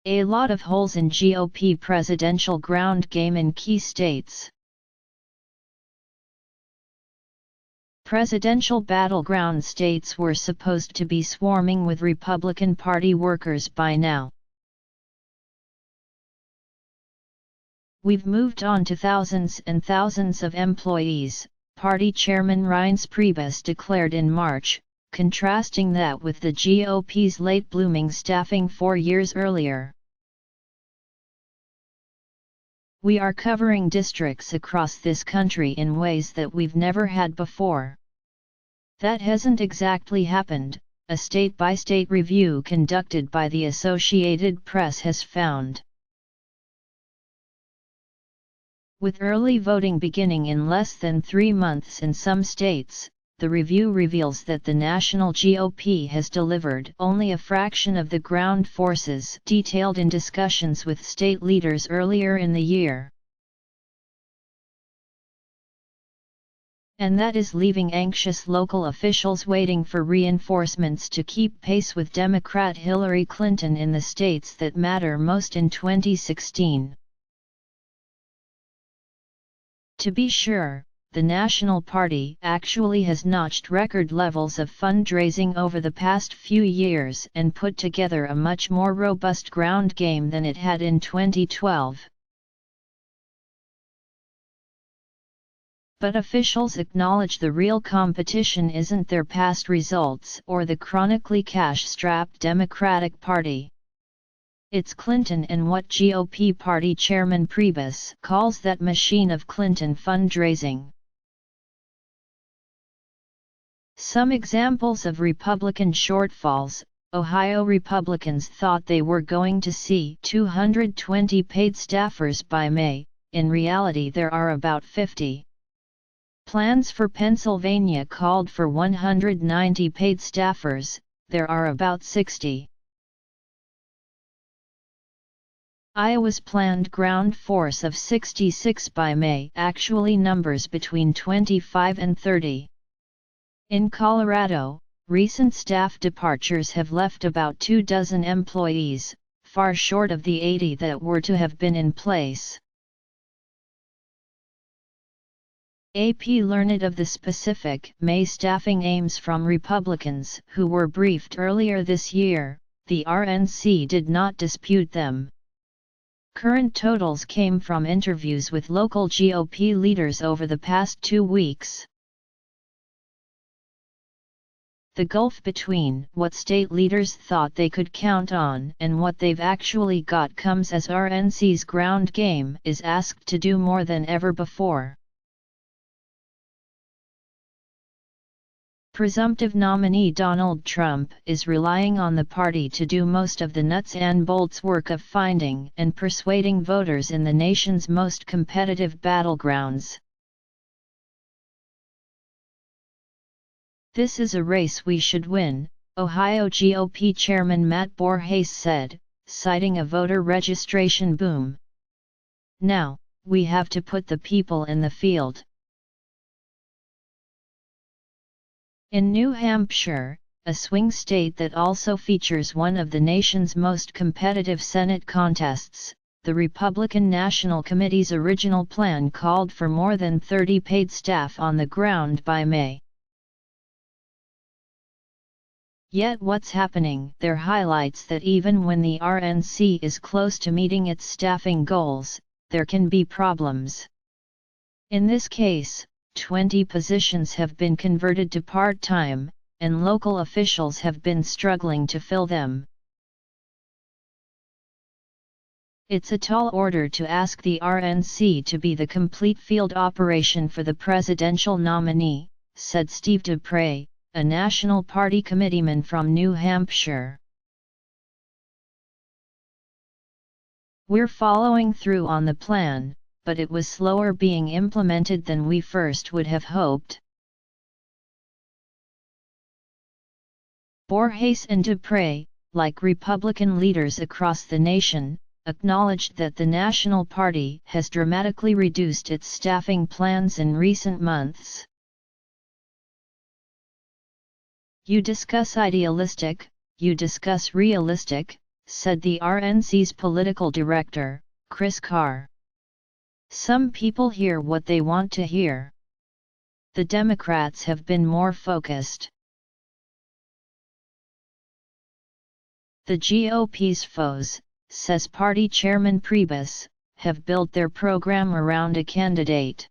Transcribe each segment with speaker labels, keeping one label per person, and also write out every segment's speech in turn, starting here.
Speaker 1: A lot of holes in GOP presidential ground game in key states. Presidential battleground states were supposed to be swarming with Republican Party workers by now. We've moved on to thousands and thousands of employees, Party Chairman Reince Priebus declared in March, contrasting that with the GOP's late-blooming staffing 4 years earlier. We are covering districts across this country in ways that we've never had before. That hasn't exactly happened, a state-by-state review conducted by the Associated Press has found. With early voting beginning in less than 3 months in some states, the review reveals that the national GOP has delivered only a fraction of the ground forces detailed in discussions with state leaders earlier in the year. And that is leaving anxious local officials waiting for reinforcements to keep pace with Democrat Hillary Clinton in the states that matter most in 2016. To be sure, the National Party actually has notched record levels of fundraising over the past few years and put together a much more robust ground game than it had in 2012. But officials acknowledge the real competition isn't their past results or the chronically cash-strapped Democratic Party. It's Clinton and what GOP Party Chairman Priebus calls that machine of Clinton fundraising. Some examples of Republican shortfalls: Ohio Republicans thought they were going to see 220 paid staffers by May, in reality there are about 50. Plans for Pennsylvania called for 190 paid staffers, there are about 60. Iowa's planned ground force of 66 by May actually numbers between 25 and 30. In Colorado, recent staff departures have left about 24 employees, far short of the 80 that were to have been in place. AP learned of the specific May staffing aims from Republicans who were briefed earlier this year. The RNC did not dispute them. Current totals came from interviews with local GOP leaders over the past 2 weeks. The gulf between what state leaders thought they could count on and what they've actually got comes as RNC's ground game is asked to do more than ever before. Presumptive nominee Donald Trump is relying on the party to do most of the nuts and bolts work of finding and persuading voters in the nation's most competitive battlegrounds. This is a race we should win, Ohio GOP Chairman Matt Borges said, citing a voter registration boom. Now, we have to put the people in the field. In New Hampshire, a swing state that also features one of the nation's most competitive Senate contests, the Republican National Committee's original plan called for more than 30 paid staff on the ground by May. Yet what's happening there highlights that even when the RNC is close to meeting its staffing goals, there can be problems. In this case, 20 positions have been converted to part-time, and local officials have been struggling to fill them. It's a tall order to ask the RNC to be the complete field operation for the presidential nominee, said Steve Duprey, a National Party committeeman from New Hampshire. We're following through on the plan, but it was slower being implemented than we first would have hoped. Borges and Duprey, like Republican leaders across the nation, acknowledged that the National Party has dramatically reduced its staffing plans in recent months. You discuss idealistic, you discuss realistic, said the RNC's political director, Chris Carr. Some people hear what they want to hear. The Democrats have been more focused. The GOP's foes, says party chairman Priebus, have built their program around a candidate.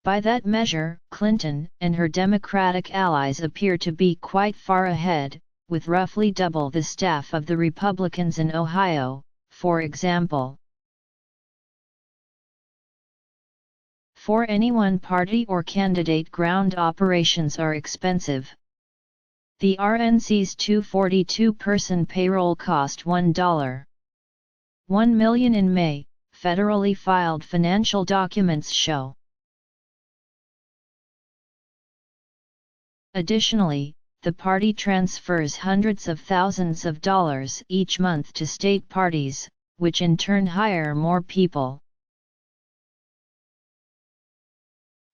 Speaker 1: By that measure, Clinton and her Democratic allies appear to be quite far ahead, with roughly double the staff of the Republicans in Ohio, for example. For any one party or candidate, ground operations are expensive. The RNC's 242-person payroll cost $1.1 million in May, federally filed financial documents show. Additionally, the party transfers hundreds of thousands of dollars each month to state parties, which in turn hire more people.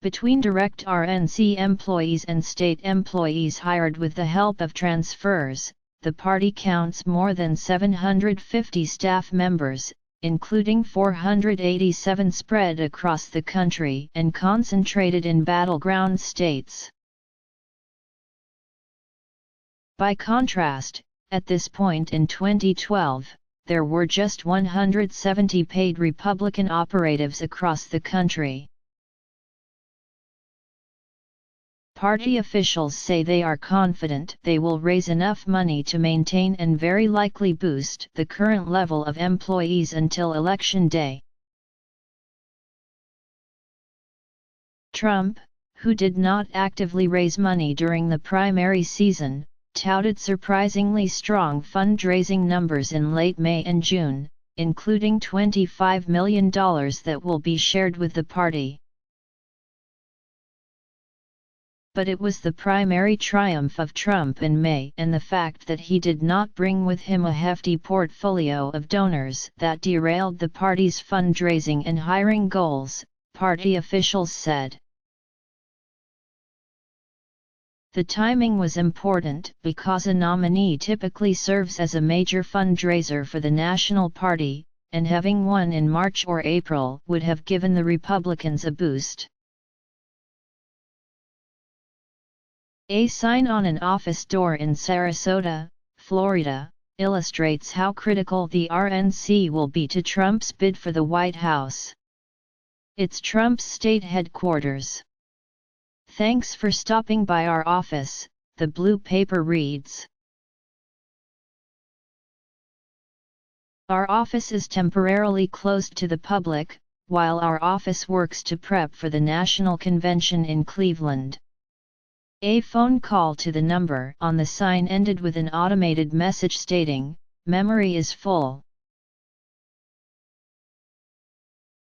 Speaker 1: Between direct RNC employees and state employees hired with the help of transfers, the party counts more than 750 staff members, including 487 spread across the country and concentrated in battleground states. By contrast, at this point in 2012, there were just 170 paid Republican operatives across the country. Party officials say they are confident they will raise enough money to maintain and very likely boost the current level of employees until Election Day. Trump, who did not actively raise money during the primary season, touted surprisingly strong fundraising numbers in late May and June, including $25 million that will be shared with the party. But it was the primary triumph of Trump in May and the fact that he did not bring with him a hefty portfolio of donors that derailed the party's fundraising and hiring goals, party officials said. The timing was important because a nominee typically serves as a major fundraiser for the national party, and having won in March or April would have given the Republicans a boost. A sign on an office door in Sarasota, Florida, illustrates how critical the RNC will be to Trump's bid for the White House. It's Trump's state headquarters. "Thanks for stopping by our office," the blue paper reads. "Our office is temporarily closed to the public, while our office works to prep for the national convention in Cleveland." A phone call to the number on the sign ended with an automated message stating, "Memory is full."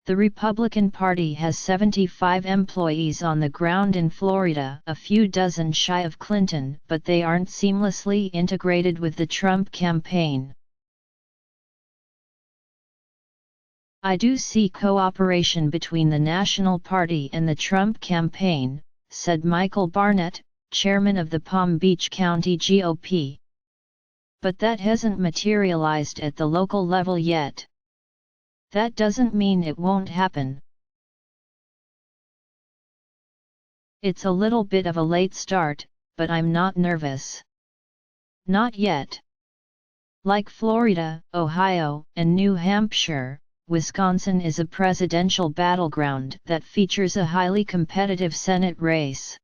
Speaker 1: The Republican Party has 75 employees on the ground in Florida, a few dozen shy of Clinton, but they aren't seamlessly integrated with the Trump campaign. "I do see cooperation between the National Party and the Trump campaign," said Michael Barnett, chairman of the Palm Beach County GOP. "But that hasn't materialized at the local level yet. That doesn't mean it won't happen. It's a little bit of a late start, but I'm not nervous. Not yet." Like Florida, Ohio, and New Hampshire, Wisconsin is a presidential battleground that features a highly competitive Senate race.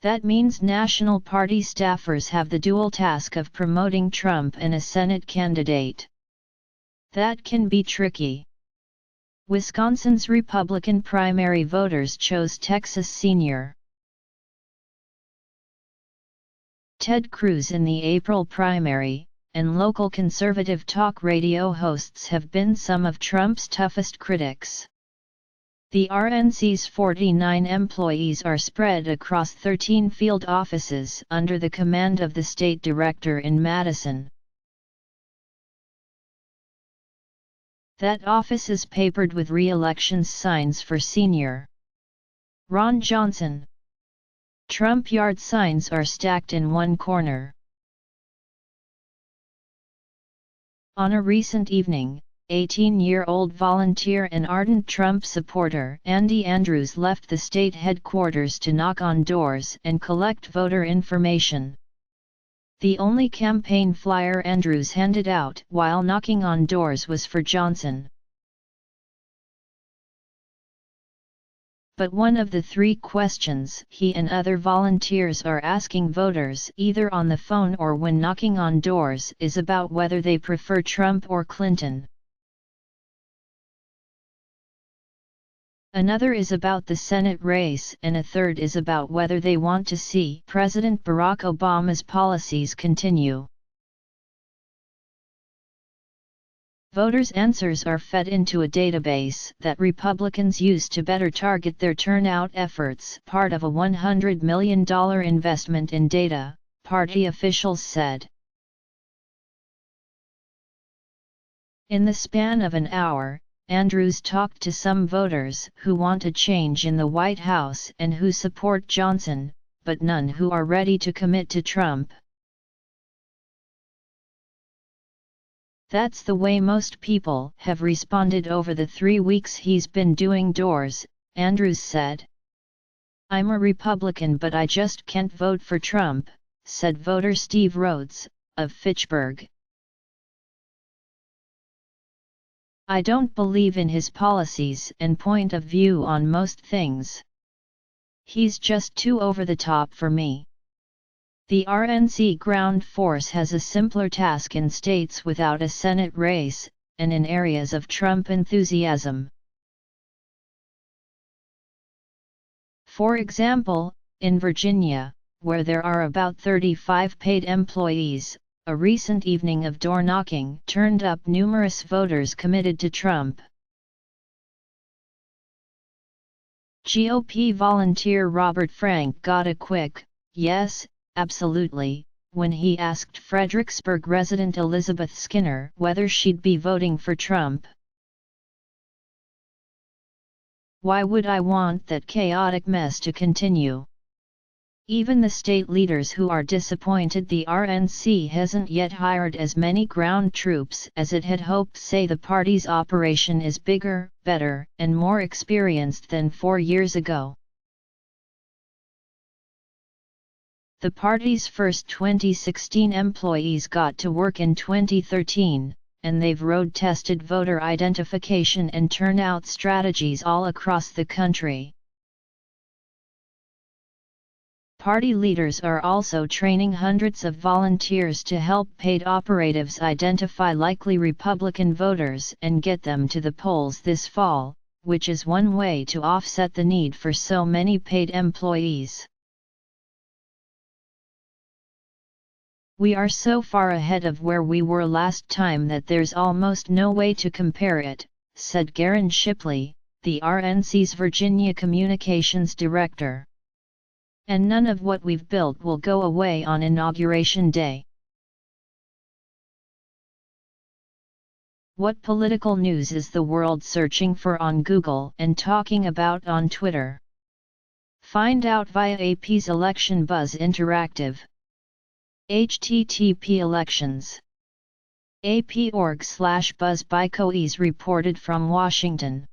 Speaker 1: That means National Party staffers have the dual task of promoting Trump and a Senate candidate. That can be tricky. Wisconsin's Republican primary voters chose Texas senior Ted Cruz in the April primary, and local conservative talk radio hosts have been some of Trump's toughest critics. The RNC's 49 employees are spread across 13 field offices under the command of the state director in Madison. That office is papered with re-election signs for senior Ron Johnson. Trump yard signs are stacked in one corner. On a recent evening, 18-year-old volunteer and ardent Trump supporter Andy Andrews left the state headquarters to knock on doors and collect voter information. The only campaign flyer Andrews handed out while knocking on doors was for Johnson. But one of the three questions he and other volunteers are asking voters either on the phone or when knocking on doors is about whether they prefer Trump or Clinton. Another is about the Senate race, and a third is about whether they want to see President Barack Obama's policies continue. Voters' answers are fed into a database that Republicans use to better target their turnout efforts, part of a $100 million investment in data, party officials said. In the span of an hour, Andrews talked to some voters who want a change in the White House and who support Johnson, but none who are ready to commit to Trump. That's the way most people have responded over the 3 weeks he's been doing doors, Andrews said. I'm a Republican but I just can't vote for Trump, said voter Steve Rhodes, of Fitchburg. I don't believe in his policies and point of view on most things. He's just too over the top for me. The RNC ground force has a simpler task in states without a Senate race, and in areas of Trump enthusiasm. For example, in Virginia, where there are about 35 paid employees, a recent evening of door-knocking turned up numerous voters committed to Trump. GOP volunteer Robert Frank got a quick, yes, absolutely, when he asked Fredericksburg resident Elizabeth Skinner whether she'd be voting for Trump. Why would I want that chaotic mess to continue? Even the state leaders who are disappointed the RNC hasn't yet hired as many ground troops as it had hoped say the party's operation is bigger, better, and more experienced than 4 years ago. The party's first 2016 employees got to work in 2013, and they've road-tested voter identification and turnout strategies all across the country. Party leaders are also training hundreds of volunteers to help paid operatives identify likely Republican voters and get them to the polls this fall, which is one way to offset the need for so many paid employees. We are so far ahead of where we were last time that there's almost no way to compare it, said Garen Shipley, the RNC's Virginia Communications Director. And none of what we've built will go away on Inauguration Day. What political news is the world searching for on Google and talking about on Twitter? Find out via AP's Election Buzz Interactive. http elections. AP.org/buzz by Coease reported from Washington.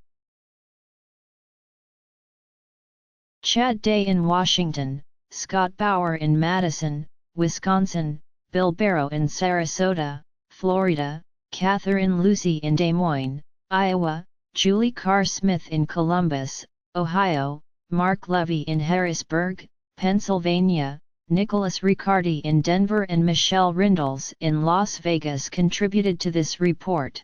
Speaker 1: Chad Day in Washington, Scott Bauer in Madison, Wisconsin, Bill Barrow in Sarasota, Florida, Catherine Lucy in Des Moines, Iowa, Julie Carr Smith in Columbus, Ohio, Mark Levy in Harrisburg, Pennsylvania, Nicholas Riccardi in Denver and Michelle Rindles in Las Vegas contributed to this report.